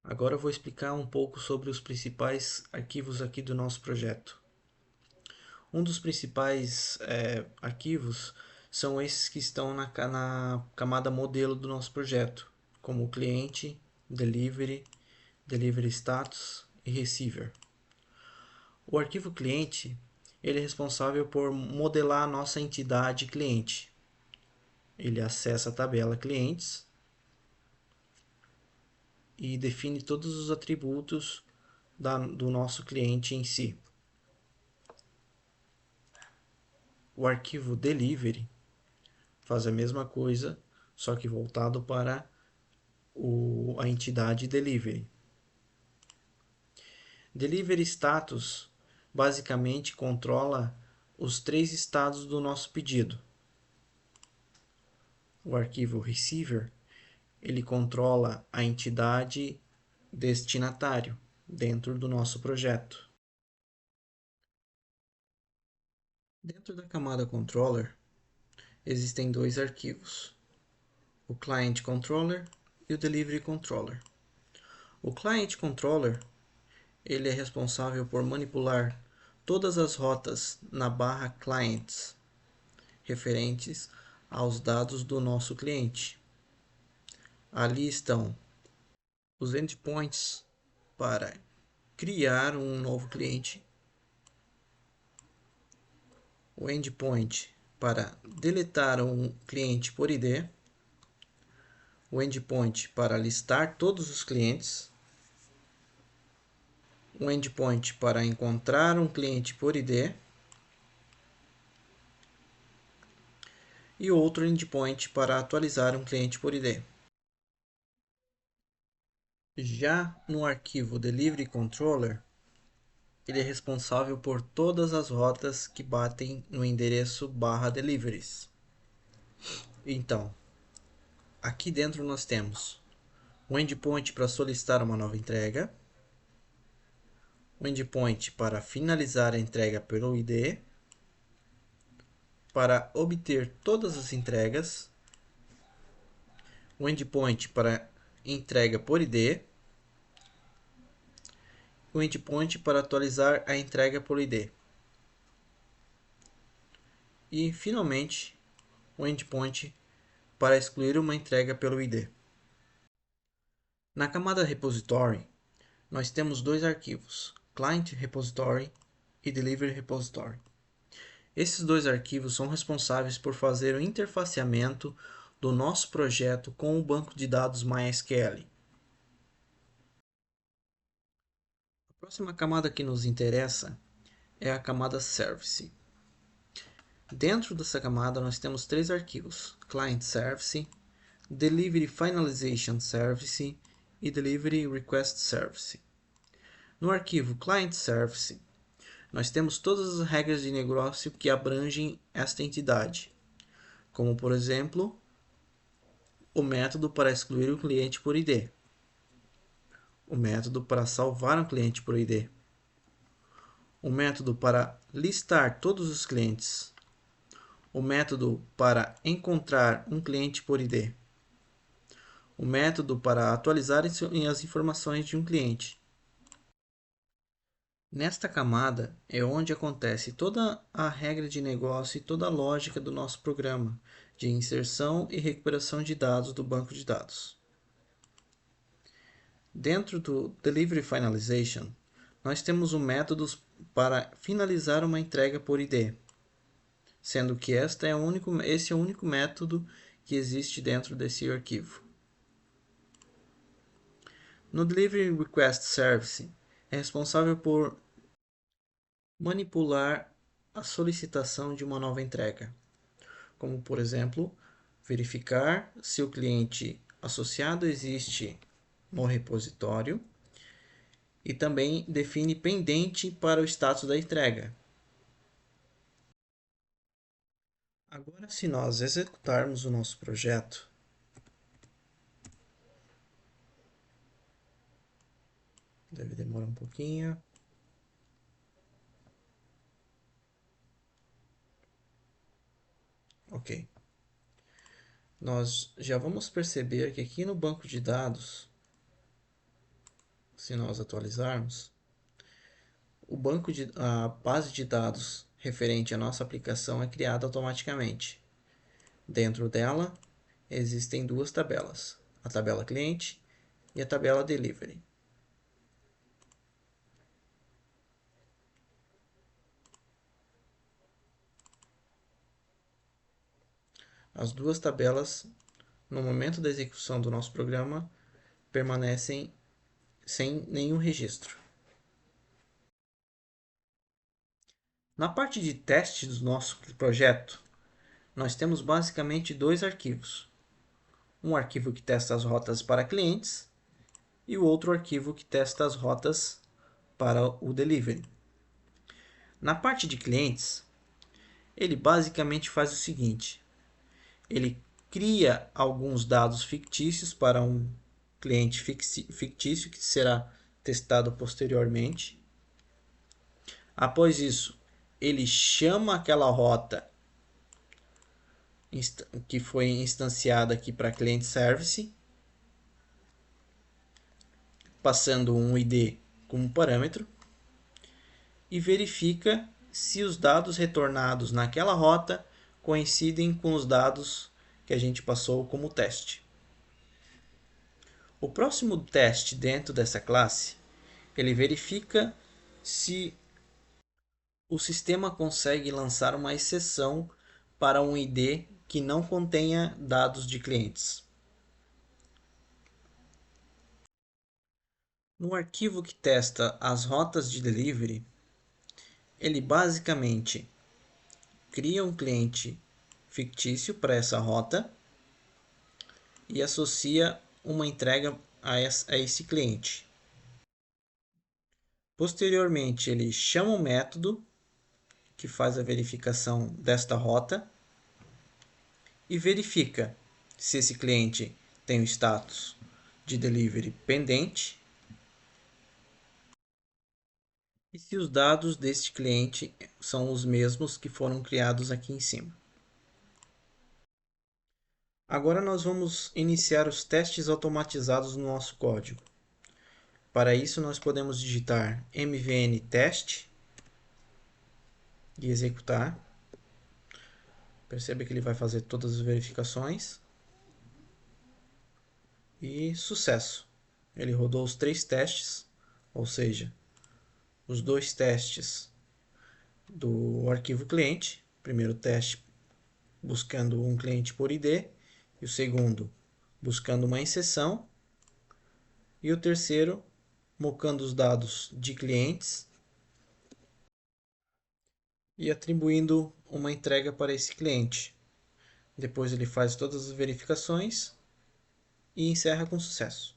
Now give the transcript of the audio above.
Agora eu vou explicar um pouco sobre os principais arquivos aqui do nosso projeto. Um dos principais arquivos são esses que estão na camada modelo do nosso projeto, como o cliente, delivery, delivery status e receiver. O arquivo cliente ele é responsável por modelar a nossa entidade cliente. Ele acessa a tabela clientes e define todos os atributos do nosso cliente em si. O arquivo delivery faz a mesma coisa, só que voltado para a entidade delivery. Delivery status basicamente controla os três estados do nosso pedido. O arquivo receiver ele controla a entidade destinatário dentro do nosso projeto. Dentro da camada controller existem dois arquivos, o client controller e o delivery controller. O client controller ele é responsável por manipular todas as rotas na barra clients referentes aos dados do nosso cliente. Ali estão os endpoints para criar um novo cliente, o endpoint para deletar um cliente por ID, o endpoint para listar todos os clientes, um endpoint para encontrar um cliente por ID e outro endpoint para atualizar um cliente por ID. Já no arquivo Delivery Controller, ele é responsável por todas as rotas que batem no endereço /deliveries. Então, aqui dentro nós temos um endpoint para solicitar uma nova entrega, um endpoint para finalizar a entrega pelo ID, para obter todas as entregas, um endpoint para entrega por ID, um endpoint para atualizar a entrega por ID. E, finalmente, um endpoint para excluir uma entrega pelo ID. Na camada repository, nós temos dois arquivos, Client Repository e Delivery Repository. Esses dois arquivos são responsáveis por fazer o interfaceamento do nosso projeto com o banco de dados MySQL. A próxima camada que nos interessa é a camada Service. Dentro dessa camada nós temos três arquivos, Client Service, Delivery Finalization Service e Delivery Request Service. No arquivo Client Service, nós temos todas as regras de negócio que abrangem esta entidade, como por exemplo, o método para excluir o cliente por ID, o método para salvar um cliente por ID, o método para listar todos os clientes, o método para encontrar um cliente por ID, o método para atualizar as informações de um cliente. Nesta camada é onde acontece toda a regra de negócio e toda a lógica do nosso programa de inserção e recuperação de dados do banco de dados. Dentro do Delivery Finalization, nós temos métodos para finalizar uma entrega por ID, sendo que esse é o único método que existe dentro desse arquivo. No Delivery Request Service, é responsável por manipular a solicitação de uma nova entrega, como por exemplo, verificar se o cliente associado existe no repositório e também define pendente para o status da entrega. Agora, se nós executarmos o nosso projeto, deve demorar um pouquinho. Ok. Nós já vamos perceber que aqui no banco de dados se nós atualizarmos, a base de dados referente à nossa aplicação é criada automaticamente. Dentro dela existem duas tabelas, a tabela cliente e a tabela delivery. As duas tabelas, no momento da execução do nosso programa, permanecem sem nenhum registro. Na parte de teste do nosso projeto, nós temos basicamente dois arquivos. Um arquivo que testa as rotas para clientes e o outro arquivo que testa as rotas para o delivery. Na parte de clientes, ele basicamente faz o seguinte: ele cria alguns dados fictícios para um cliente fictício que será testado posteriormente. Após isso, ele chama aquela rota que foi instanciada aqui para client service, passando um ID como parâmetro, e verifica se os dados retornados naquela rota coincidem com os dados que a gente passou como teste. O próximo teste dentro dessa classe, ele verifica se o sistema consegue lançar uma exceção para um ID que não contenha dados de clientes. No arquivo que testa as rotas de delivery, ele basicamente cria um cliente fictício para essa rota e associa uma entrega a esse cliente. Posteriormente, ele chama um método que faz a verificação desta rota e verifica se esse cliente tem o status de delivery pendente e se os dados deste cliente são os mesmos que foram criados aqui em cima. Agora nós vamos iniciar os testes automatizados no nosso código. Para isso nós podemos digitar mvn test e executar. Perceba que ele vai fazer todas as verificações. E sucesso! Ele rodou os 3 testes, ou seja, os 2 testes do arquivo cliente. O primeiro teste buscando um cliente por ID e o segundo buscando uma exceção. E o terceiro mocando os dados de clientes e atribuindo uma entrega para esse cliente. Depois ele faz todas as verificações e encerra com sucesso.